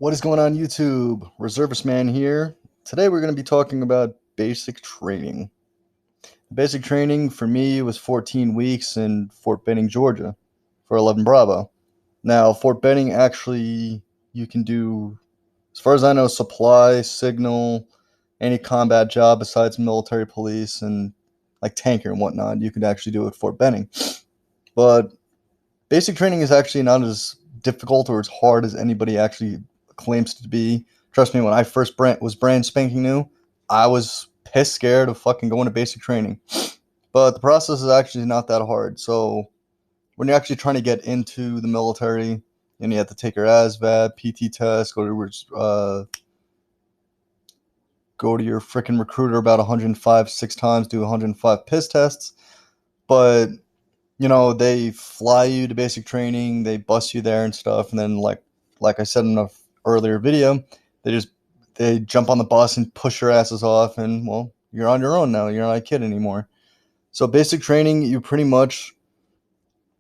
What is going on YouTube? Reservist Man here. Today we're going to be talking about basic training. Basic training for me was 14 weeks in Fort Benning, Georgia for 11 Bravo. Now, Fort Benning actually, you can do, as far as I know, supply, signal, any combat job besides military police and like tanker and whatnot, you can actually do it at Fort Benning. But basic training is actually not as difficult or as hard as anybody actually claims to be. Trust me, when I first was brand spanking new, I was pissed scared of fucking going to basic training. But the process is actually not that hard. So when you're actually trying to get into the military, and you have to take your ASVAB, PT test, go to your freaking recruiter about 105, 6 times, do 105 piss tests. But they fly you to basic training, they bus you there and stuff, and then like I said in an earlier video, they jump on the bus and push your asses off, and well, you're on your own now. You're not a kid anymore. So basic training, you pretty much,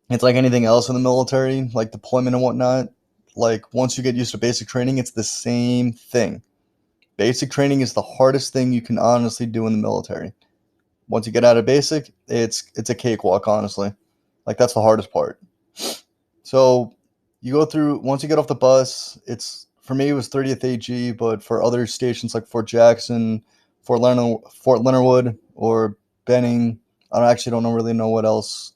it's like anything else in the military, like deployment and whatnot. Like once you get used to basic training, it's the same thing. Basic training is the hardest thing you can honestly do in the military. Once you get out of basic, it's a cakewalk, honestly. Like that's the hardest part. So you go through, once you get off the bus, it's, for me it was 30th AG, but for other stations like Fort Jackson, Fort Leonard Wood, or Benning, I don't really know what else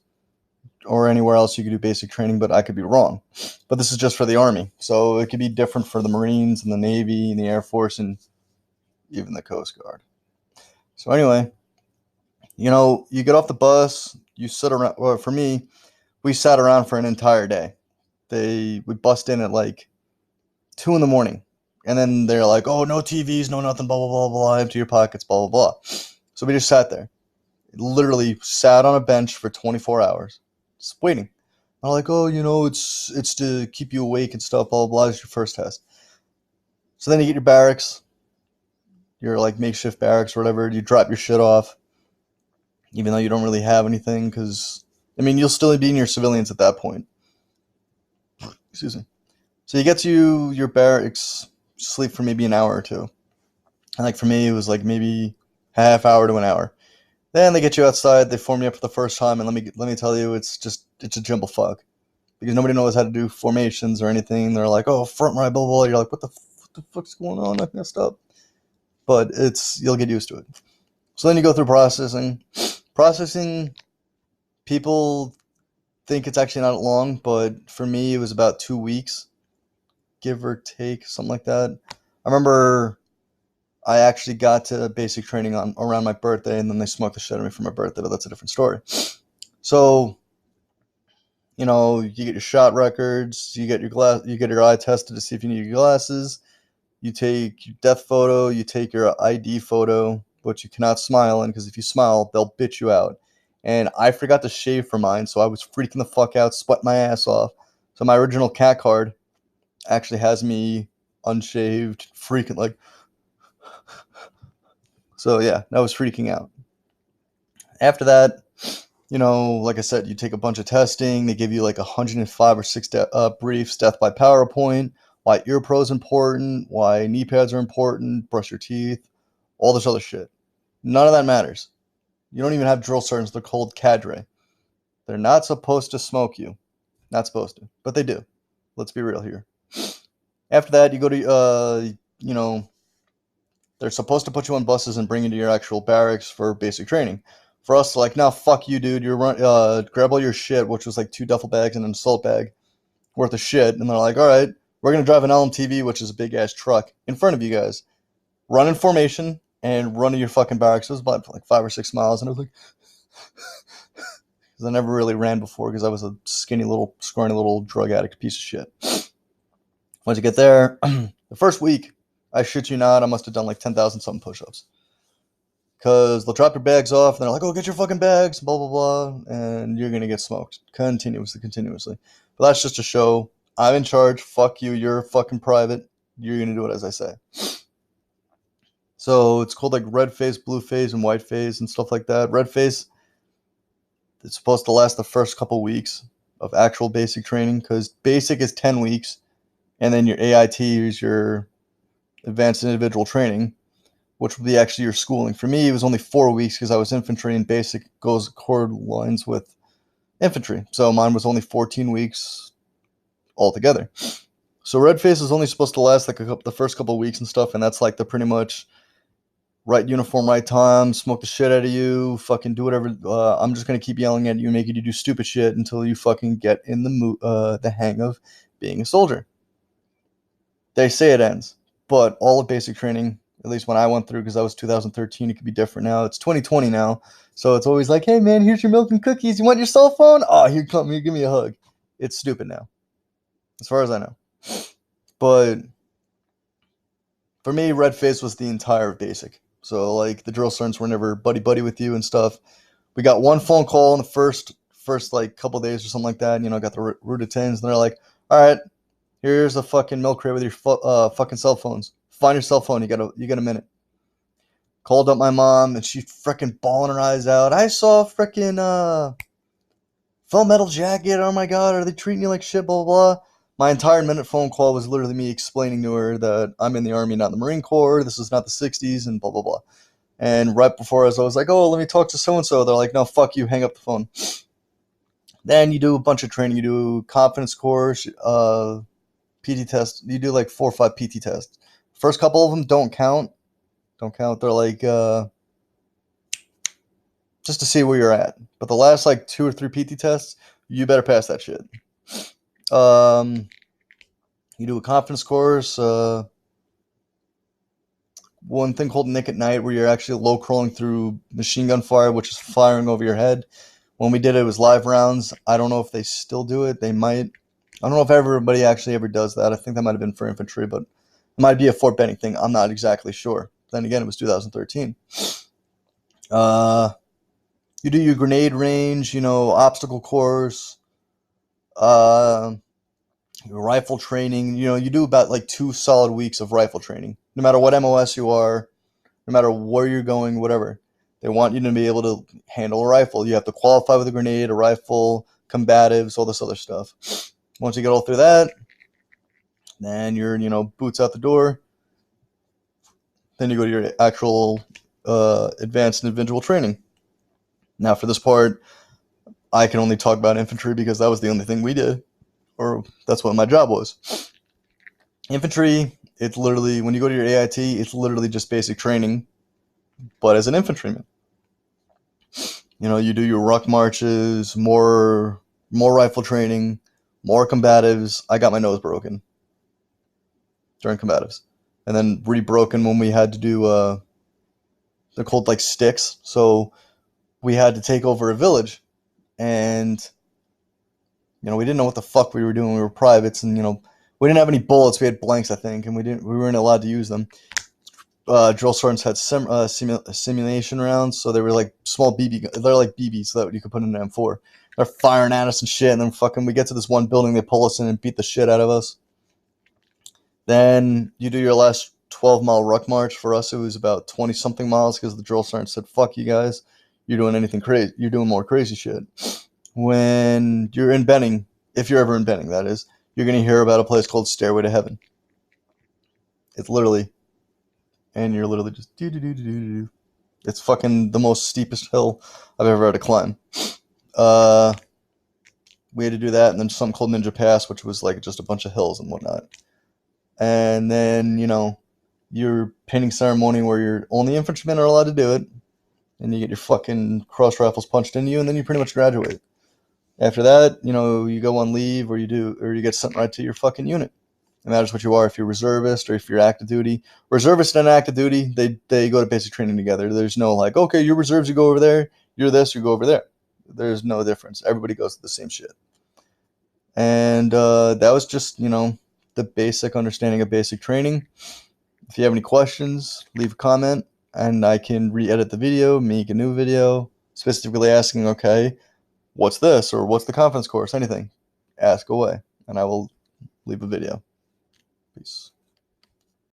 or anywhere else you could do basic training, but I could be wrong. But this is just for the Army, so it could be different for the Marines and the Navy and the Air Force and even the Coast Guard. So anyway, you get off the bus, you sit around. Well, for me, we sat around for an entire day. We bust in at like 2 in the morning, and then they're like, "Oh, no TVs, no nothing, blah blah blah blah, empty your pockets, blah blah blah." So we just sat there, literally sat on a bench for 24 hours, just waiting. I'm like, "Oh, it's to keep you awake and stuff, blah blah blah. It's your first test." So then you get your barracks, your like makeshift barracks or whatever. You drop your shit off, even though you don't really have anything, because you'll still be in your civilians at that point. Excuse me. So you get to your barracks, sleep for maybe an hour or two. And like for me, it was like maybe a half hour to an hour. Then they get you outside, they form you up for the first time, and let me tell you, it's a jumble fuck. Because nobody knows how to do formations or anything. They're like, "Oh, front right, blah, blah, blah." You're like, what the fuck's going on? I messed up. But you'll get used to it. So then you go through processing. Processing, people think it's actually not long, but for me, it was about 2 weeks, give or take, something like that. I remember I actually got to basic training around my birthday, and then they smoked the shit out of me for my birthday, but that's a different story. So, you get your shot records, you get your eye tested to see if you need your glasses, you take your death photo, you take your ID photo, but you cannot smile in, because if you smile, they'll bitch you out. And I forgot to shave for mine, so I was freaking the fuck out, sweating my ass off. So my original cat card actually has me unshaved, freaking like. So yeah, that was freaking out. After that, like I said, you take a bunch of testing. They give you like 105 or 6 briefs, death by PowerPoint, why ear pro is important, why knee pads are important, brush your teeth, all this other shit. None of that matters. You don't even have drill sergeants. They're called cadre. They're not supposed to smoke you. Not supposed to, but they do. Let's be real here. After that, you go to, they're supposed to put you on buses and bring you to your actual barracks for basic training. For us, like, now, fuck you, dude. Grab all your shit, which was like 2 duffel bags and an assault bag worth of shit. And they're like, all right, we're going to drive an LMTV, which is a big ass truck, in front of you guys. Run in formation and run to your fucking barracks. It was about like 5 or 6 miles. And I was like, because I never really ran before, because I was a skinny little, scrawny little drug addict piece of shit. Once you get there, the first week, I shit you not, I must have done like 10,000 something push-ups. Because they'll drop your bags off, and they're like, "Oh, get your fucking bags, blah, blah, blah," and you're going to get smoked continuously. But that's just to show I'm in charge, fuck you, you're fucking private, you're going to do it as I say. So it's called like red phase, blue phase, and white phase, and stuff like that. Red phase, it's supposed to last the first couple weeks of actual basic training, because basic is 10 weeks, And then your AIT is your advanced individual training, which would be actually your schooling. For me, it was only 4 weeks because I was infantry, and basic goes cord lines with infantry. So mine was only 14 weeks altogether. So red phase is only supposed to last like the first couple of weeks and stuff, and that's like the pretty much right uniform, right time, smoke the shit out of you, fucking do whatever. I'm just gonna keep yelling at you, making you do stupid shit until you fucking get in the hang of being a soldier. They say it ends, but all of basic training, at least when I went through, because that was 2013, it could be different now. It's 2020 now, so it's always like, hey man, here's your milk and cookies. You want your cell phone? Oh, here come here, give me a hug. It's stupid now, as far as I know. But for me, red face was the entire basic. So like the drill sergeants were never buddy buddy with you and stuff. We got one phone call in the first like couple days or something like that. You know, got the route of tens, and they're like, all right, here's a fucking milk crate with your fucking cell phones. Find your cell phone. You got a minute. Called up my mom, and she's freaking bawling her eyes out. I saw freaking Full Metal Jacket. Oh my god, are they treating you like shit? Blah blah blah. My entire minute phone call was literally me explaining to her that I'm in the Army, not the Marine Corps. This is not the 60s, and blah blah blah. And right before I was like, oh, let me talk to so and so. They're like, no, fuck you, hang up the phone. Then you do a bunch of training. You do confidence course, PT test. You do like 4 or 5 PT tests. First couple of them don't count. Don't count. They're like just to see where you're at. But the last like 2 or 3 PT tests, you better pass that shit. You do a confidence course. One thing called Nick at Night, where you're actually low crawling through machine gun fire, which is firing over your head. When we did it, it was live rounds. I don't know if they still do it. They might. I don't know if everybody actually ever does that. I think that might have been for infantry, but it might be a Fort Benning thing. I'm not exactly sure. Then again, it was 2013. You do your grenade range, obstacle course, uh, your rifle training. You do about like 2 solid weeks of rifle training. No matter what MOS you are, no matter where you're going, whatever. They want you to be able to handle a rifle. You have to qualify with a grenade, a rifle, combatives, all this other stuff. Once you get all through that, then you're, boots out the door. Then you go to your actual advanced individual training. Now, for this part, I can only talk about infantry because that was the only thing we did, or that's what my job was. Infantry, it's literally, when you go to your AIT, it's literally just basic training, but as an infantryman. You do your ruck marches, more rifle training, more combatives. I got my nose broken during combatives, and then re-broken when we had to do they're called like sticks. So we had to take over a village, and we didn't know what the fuck we were doing. We were privates, and we didn't have any bullets. We had blanks, I think, and we weren't allowed to use them. Drill sergeants had simulation rounds, so they were like small BB. They're like BBs that you could put in an M4. They're firing at us and shit, and then fucking we get to this one building, they pull us in and beat the shit out of us. Then you do your last 12-mile ruck march. For us, it was about 20-something miles because the drill sergeant said, "Fuck you guys, you're doing anything crazy. You're doing more crazy shit." When you're in Benning, if you're ever in Benning, that is, you're gonna hear about a place called Stairway to Heaven. It's literally. And you're literally just do. It's fucking the most steepest hill I've ever had to climb. We had to do that, and then something called Ninja Pass, which was like just a bunch of hills and whatnot. And then your pinning ceremony where your only infantrymen are allowed to do it, and you get your fucking cross rifles punched into you, and then you pretty much graduate. After that, you go on leave, or you get sent right to your fucking unit. It matters what you are, if you're reservist or if you're active duty. Reservist and active duty, they go to basic training together. There's no like, okay, you're reserves, you go over there. You're this, you go over there. There's no difference. Everybody goes to the same shit. And that was just, the basic understanding of basic training. If you have any questions, leave a comment, and I can re-edit the video, make a new video, specifically asking, okay, what's this, or what's the confidence course, anything. Ask away, and I will leave a video. Peace.